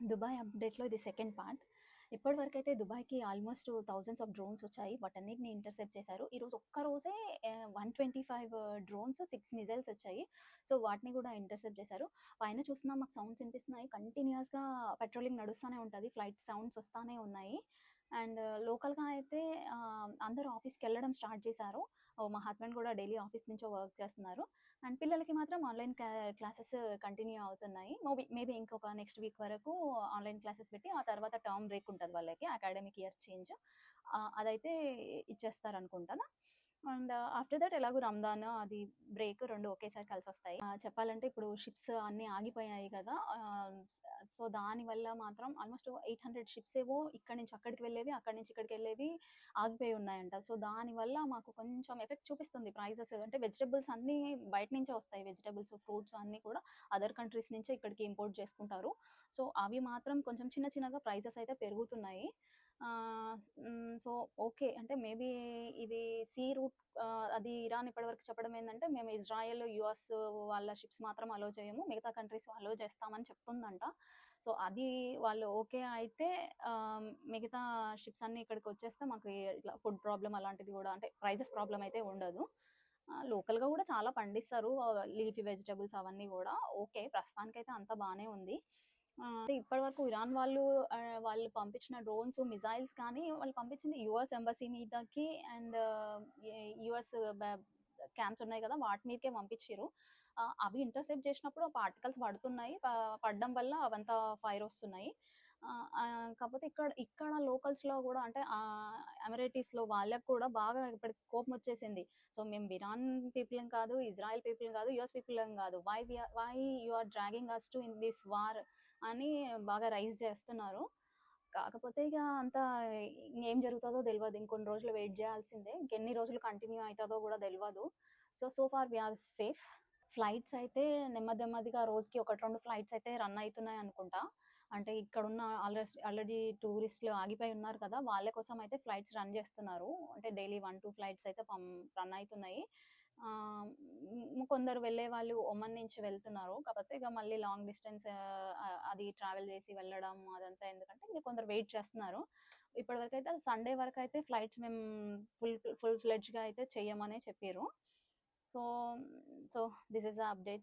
Dubai అప్డేట్‌లో ఇది second part. ఇప్పటివరకైతే దుబాయ్‌కి almost thousands of drones వచ్చాయి. వాటన్నిటిని ఇంటర్సెప్ట్ చేశారు. ఈరోజు ఒక్క రోజే 125 డ్రోన్స్, 6 మిసైల్స్ వచ్చాయి. సో, వాటిని కూడా ఇంటర్సెప్ట్ చేశారు. పైన చూస్తున్నా మాకు సౌండ్స్ వినిపిస్తున్నాయి. కంటిన్యూయస్‌గా పెట్రోలింగ్ నడుస్తానే ఉంటది. ఫ్లైట్ సౌండ్స్ వస్తానే ఉన్నాయి. అండ్ లోకల్‌గా అయితే అందరూ ఆఫీస్‌కెళ్ళడం స్టార్ట్ చేశారు. మా హస్బెండ్ కూడా డైలీ ఆఫీస్ నుంచో వర్క్ చేస్తున్నారు. అండ్ పిల్లలకి మాత్రం ఆన్‌లైన్ క్లాసెస్ కంటిన్యూ అవుతున్నాయి. మేబీ ఇంకొక నెక్స్ట్ వీక్ వరకు ఆన్‌లైన్ క్లాసెస్ పెట్టి, ఆ తర్వాత టర్మ్ బ్రేక్ ఉంటది వాళ్ళకి. Academic year change. అదైతే ఇచ్చేస్తారనుకుంటాను. అండ్ ఆఫ్టర్ దట్ ఎలాగో రంజాన్ అది బ్రేక్ 2 ఒకేసారి కలిసొస్తాయి. చెప్పాలంటే ఇప్పుడు షిప్స్ అన్నీ ఆగిపోయాయి కదా! సో, దానివల్ల మాత్రం ఆల్మోస్ట్ 800 షిప్స్ ఏవో ఇక్కడి నుంచి అక్కడికి వెళ్ళేవి, అక్కడి నుంచి ఇక్కడికెళ్ళేవి ఆగిపోయి ఉన్నాయంట. సో, దానివల్ల మాకు కొంచెం ఎఫెక్ట్ చూపిస్తుంది ప్రైజెస్. అంటే వెజిటబుల్స్ అన్నీ బయట నుంచే వస్తాయి. వెజిటబుల్స్, ఫ్రూట్స్ అన్నీ కూడా అదర్ కంట్రీస్ నుంచే ఇక్కడికి ఇంపోర్ట్ చేసుకుంటారు. సో, అవి మాత్రం కొంచెం చిన్న చిన్నగా ప్రైజెస్ అయితే పెరుగుతున్నాయి. So, okay. అంటే మేబీ ఇది సీ రూట్ అది ఇరాన్ ఇప్పటివరకు చెప్పడం ఏందంటే, మేము ఇజ్రాయెల్, యూఎస్ వాళ్ళ షిప్స్ మాత్రం అలో చేయము. మిగతా కంట్రీస్ అలో చేస్తామని చెప్తుందంట. సో, అది వాళ్ళు ఓకే అయితే మిగతా షిప్స్ అన్నీ ఇక్కడికొచ్చేస్తే మాకు ఇట్లా ఫుడ్ ప్రాబ్లమ్ అలాంటిది గూడా, అంటే ప్రైజెస్ ప్రాబ్లమ్ అయితే ఉండదు. లోకల్‌గా గూడా చాలా పండిస్తారు. లీఫీ వెజిటబుల్స్ అవన్నీ గూడా ఓకే. ప్రస్తుతానికైతే అంతా బానే ఉంది. ఇప్పటివరకు ఇరాన్ వాళ్ళు పంపించిన డ్రోన్స్, మిసైల్స్ కానీ వాళ్ళు పంపించింది యూఎస్ ఎంబసీ మీదకి అండ్ యూఎస్ క్యాంప్స్ ఉన్నాయి కదా! వాటి మీదకే పంపించిర్రు. అవి ఇంటర్సెప్ట్ చేసినప్పుడు ఆ పార్టికల్స్ పడుతున్నాయి. పడడం వల్ల అవంతా ఫైర్ వస్తున్నాయి. కాకపోతే ఇక్కడ ఇక్కడ లోకల్స్‌లో గూడా, అంటే ఎమిరేటీస్‌లో వాళ్ళకి కూడా బాగా ఇప్పటికి కోపం వచ్చేసింది. సో, మేము ఇరాన్ పీపుల్ కాదు, ఇజ్రాయెల్ పీపుల్ కాదు, యూఎస్ పీపుల్ కాదు. Why you are dragging us to in this war అని బాగా రైజ్ చేస్తున్నారు. కాకపోతే ఇక అంతా ఏం జరుగుతదో తెలవదు. ఇంకొన్ని రోజులు వెయిట్ చేయాల్సిందే. ఇంకెన్ని రోజులు కంటిన్యూ అయితదో కూడా తెలవదు. So far we are safe. Flights అయితే నెమ్మదిగా రోజుకి 1, 2 ఫ్లైట్స్ అయితే రన్ అయితున్నాయి అనుకుంటా. అంటే ఇక్కడున్న ఆల్రెడీ టూరిస్ట్‌లు ఆగిపోయి ఉన్నారు కదా! వాళ్ళ కోసం అయితే ఫ్లైట్స్ రన్ చేస్తున్నారు. అంటే డైలీ 1, 2 ఫ్లైట్స్ అయితే రన్ అయితున్నాయి. కొందరు వెళ్ళేవాళ్ళు ఒమన్ నుంచి వెళ్తున్నారు. కాకపోతే ఇక మళ్ళీ లాంగ్ డిస్టెన్స్ అది ట్రావెల్ చేసి వెళ్ళడం అదంతా ఎందుకంటే ఇంక కొందరు వెయిట్ చేస్తున్నారు. ఇప్పటివరకైతే సండే వరకైతే ఫ్లైట్స్ మేము ఫుల్ ఫ్లెడ్జ్‌గా అయితే చెయ్యమనే చెప్పిర్రు. So, so this is the update.